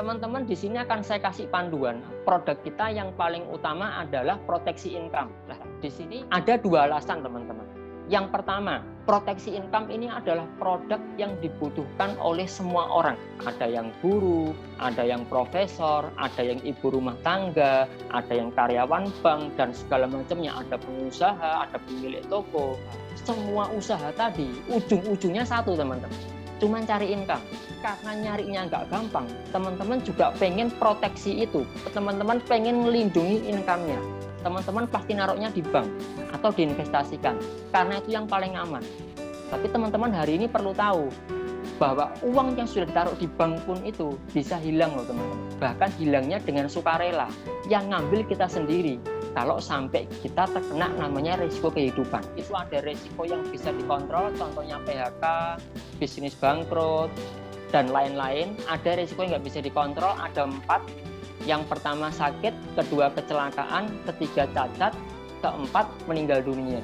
teman-teman di sini akan saya kasih panduan. Produk kita yang paling utama adalah proteksi income. Nah, di sini ada dua alasan, teman-teman. Yang pertama, proteksi income ini adalah produk yang dibutuhkan oleh semua orang. Ada yang guru, ada yang profesor, ada yang ibu rumah tangga, ada yang karyawan bank, dan segala macamnya. Ada pengusaha, ada pemilik toko. Semua usaha tadi, ujung-ujungnya satu, teman-teman. Cuma cari income. Karena nyarinya nggak gampang, teman-teman juga pengen proteksi itu. Teman-teman pengen melindungi income-nya. Teman-teman pasti naruhnya di bank atau diinvestasikan, karena itu yang paling aman. Tapi teman-teman hari ini perlu tahu bahwa uang yang sudah ditaruh di bank pun itu bisa hilang loh, teman-teman. Bahkan hilangnya dengan sukarela, yang ngambil kita sendiri. Kalau sampai kita terkena namanya risiko kehidupan, itu ada risiko yang bisa dikontrol, contohnya PHK, bisnis bangkrut, dan lain-lain. Ada risiko yang nggak bisa dikontrol, ada 4. Yang pertama sakit, kedua kecelakaan, ketiga cacat, keempat meninggal dunia.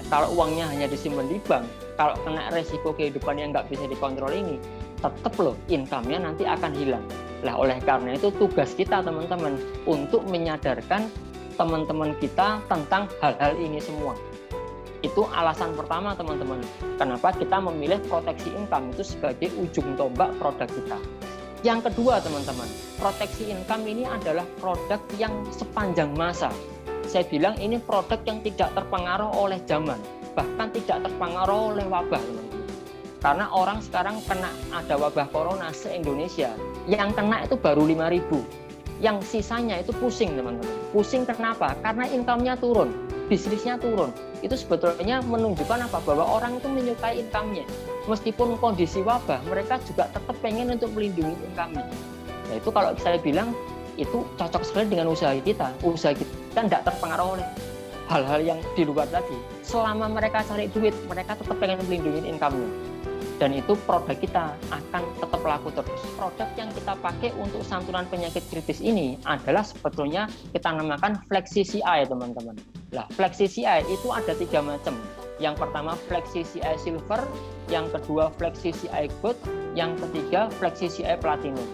Kalau uangnya hanya disimpan di bank, kalau kena risiko kehidupan yang nggak bisa dikontrol ini, tetap loh income-nya nanti akan hilang. Nah, oleh karena itu tugas kita, teman-teman, untuk menyadarkan teman-teman kita tentang hal-hal ini semua. Itu alasan pertama, teman-teman, kenapa kita memilih proteksi income itu sebagai ujung tombak produk kita. Yang kedua, teman-teman, proteksi income ini adalah produk yang sepanjang masa. Saya bilang ini produk yang tidak terpengaruh oleh zaman, bahkan tidak terpengaruh oleh wabah, teman-teman. Karena orang sekarang kena ada wabah corona se-Indonesia, yang kena itu baru 5.000. Yang sisanya itu pusing, teman-teman. Pusing kenapa? Karena income-nya turun, bisnisnya turun. Itu sebetulnya menunjukkan apa? Bahwa orang itu menyukai income-nya. Meskipun kondisi wabah, mereka juga tetap pengen untuk melindungi income-nya. Nah, itu kalau saya bilang, itu cocok sekali dengan usaha kita. Usaha kita tidak terpengaruh oleh hal-hal yang di luar tadi. Selama mereka cari duit, mereka tetap pengen melindungi income-nya. Dan itu produk kita akan tetap laku terus. Produk yang kita pakai untuk santunan penyakit kritis ini adalah sebetulnya kita namakan Flexi CI, teman-teman. Nah, Flexi CI itu ada 3 macam. Yang pertama Flexi CI Silver, yang kedua Flexi CI Gold, yang ketiga Flexi CI Platinum.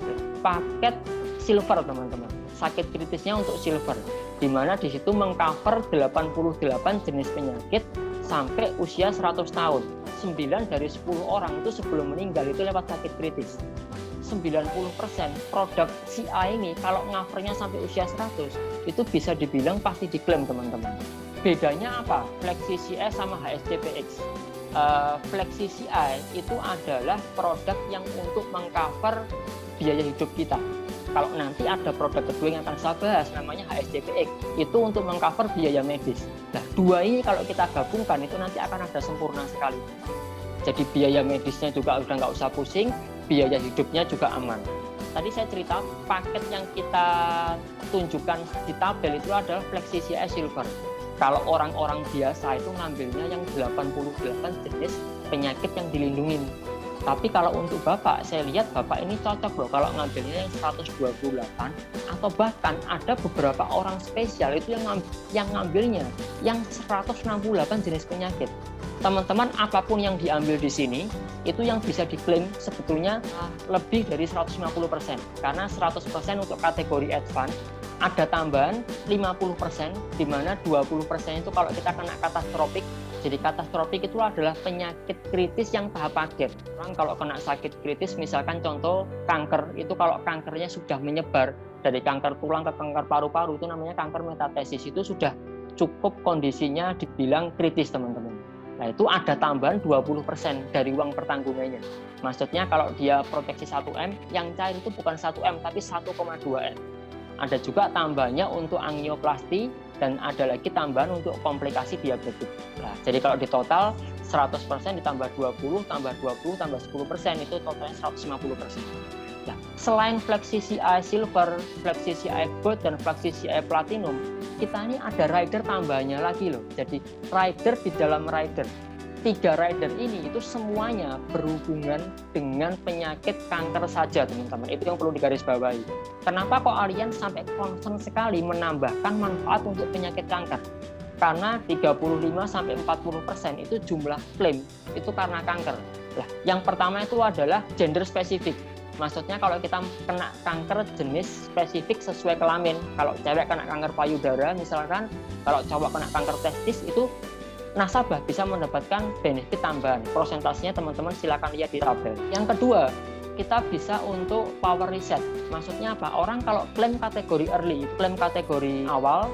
Paket Silver, teman-teman. Sakit kritisnya untuk Silver, di mana di situ mengcover 88 jenis penyakit sampai usia 100 tahun. 9 dari 10 orang itu sebelum meninggal itu lewat sakit kritis. 90% produk CI ini kalau covernya sampai usia 100 itu bisa dibilang pasti diklaim, teman-teman. Bedanya apa? Flexi CI sama HSCPX. Flexi CI itu adalah produk yang untuk mengcover biaya hidup kita. Kalau nanti ada produk kedua yang akan saya bahas, namanya HSCPX, itu untuk mengcover biaya medis. Nah, dua ini kalau kita gabungkan itu nanti akan ada sempurna sekali. Jadi biaya medisnya juga udah nggak usah pusing, biaya hidupnya juga aman. Tadi saya cerita paket yang kita tunjukkan di tabel itu adalah Flexi CI Silver. Kalau orang-orang biasa itu ngambilnya yang 88 jenis penyakit yang dilindungi. Tapi kalau untuk Bapak, saya lihat Bapak ini cocok loh kalau ngambilnya yang 128, atau bahkan ada beberapa orang spesial itu yang ngambilnya yang 168 jenis penyakit. Teman-teman, apapun yang diambil di sini itu yang bisa diklaim sebetulnya lebih dari 150%, karena 100% untuk kategori advance, ada tambahan 50%, di mana 20% itu kalau kita kena katastropik. Jadi katastropik itu adalah penyakit kritis yang tahap paket. Orang kalau kena sakit kritis, misalkan contoh kanker, itu kalau kankernya sudah menyebar dari kanker tulang ke kanker paru-paru, itu namanya kanker metastasis, itu sudah cukup kondisinya dibilang kritis, teman-teman. Nah, itu ada tambahan 20% dari uang pertanggungannya. Maksudnya kalau dia proteksi 1M, yang cair itu bukan 1M, tapi 1,2M. Ada juga tambahannya untuk angioplasti, dan ada lagi tambahan untuk komplikasi diabetes. Nah, jadi kalau di total 100% ditambah 20, tambah 20, tambah 10%, itu totalnya 150%. Nah, selain Flexi CI Silver, Flexi CI Gold, dan Flexi CI Platinum, kita ini ada rider tambahannya lagi loh. Jadi rider di dalam rider. 3 rider ini itu semuanya berhubungan dengan penyakit kanker saja, teman-teman. Itu yang perlu digarisbawahi. Kenapa kok Allianz sampai concern sekali menambahkan manfaat untuk penyakit kanker? Karena 35-40% itu jumlah klaim itu karena kanker. Nah, yang pertama itu adalah gender spesifik. Maksudnya kalau kita kena kanker jenis spesifik sesuai kelamin, kalau cewek kena kanker payudara misalkan, kalau cowok kena kanker testis, itu nasabah bisa mendapatkan benefit tambahan. Prosentasenya teman-teman silakan lihat di tabel. Yang kedua, kita bisa untuk power reset. Maksudnya apa? Orang kalau klaim kategori early, klaim kategori awal,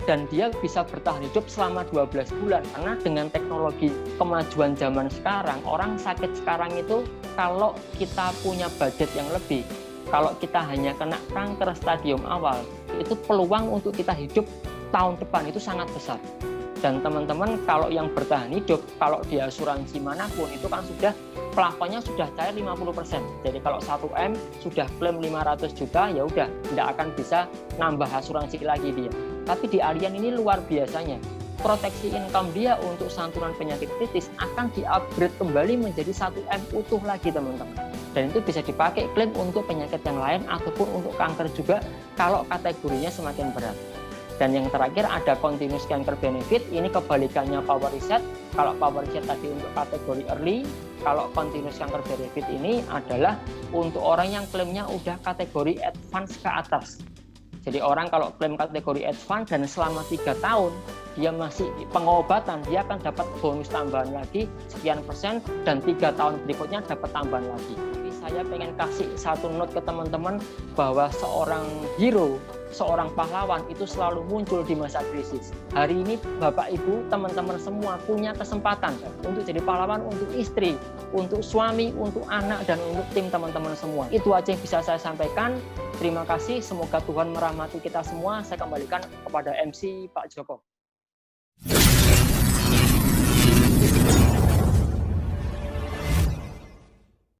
dan dia bisa bertahan hidup selama 12 bulan. Karena dengan teknologi kemajuan zaman sekarang, orang sakit sekarang itu kalau kita punya budget yang lebih, kalau kita hanya kena kanker stadium awal, itu peluang untuk kita hidup tahun depan itu sangat besar. Dan teman-teman kalau yang bertahan hidup, kalau di asuransi manapun itu kan sudah plafonnya sudah cair 50%. Jadi kalau 1M sudah klaim 500 juta, ya udah tidak akan bisa nambah asuransi lagi dia. Tapi di Allianz ini luar biasanya. Proteksi income dia untuk santunan penyakit kritis akan di-upgrade kembali menjadi 1M utuh lagi teman-teman. Dan itu bisa dipakai klaim untuk penyakit yang lain ataupun untuk kanker juga kalau kategorinya semakin berat. Dan yang terakhir ada continuous cancer benefit, ini kebalikannya power reset. Kalau power reset tadi untuk kategori early, kalau continuous cancer benefit ini adalah untuk orang yang klaimnya udah kategori advance ke atas. Jadi orang kalau klaim kategori advance dan selama 3 tahun dia masih pengobatan, dia akan dapat bonus tambahan lagi sekian persen, dan 3 tahun berikutnya dapat tambahan lagi. Tapi saya pengen kasih satu note ke teman-teman bahwa seorang hero, seorang pahlawan itu selalu muncul di masa krisis. Hari ini Bapak Ibu, teman-teman semua punya kesempatan untuk jadi pahlawan untuk istri, untuk suami, untuk anak, dan untuk tim teman-teman semua. Itu aja yang bisa saya sampaikan. Terima kasih, semoga Tuhan merahmati kita semua. Saya kembalikan kepada MC Pak Joko.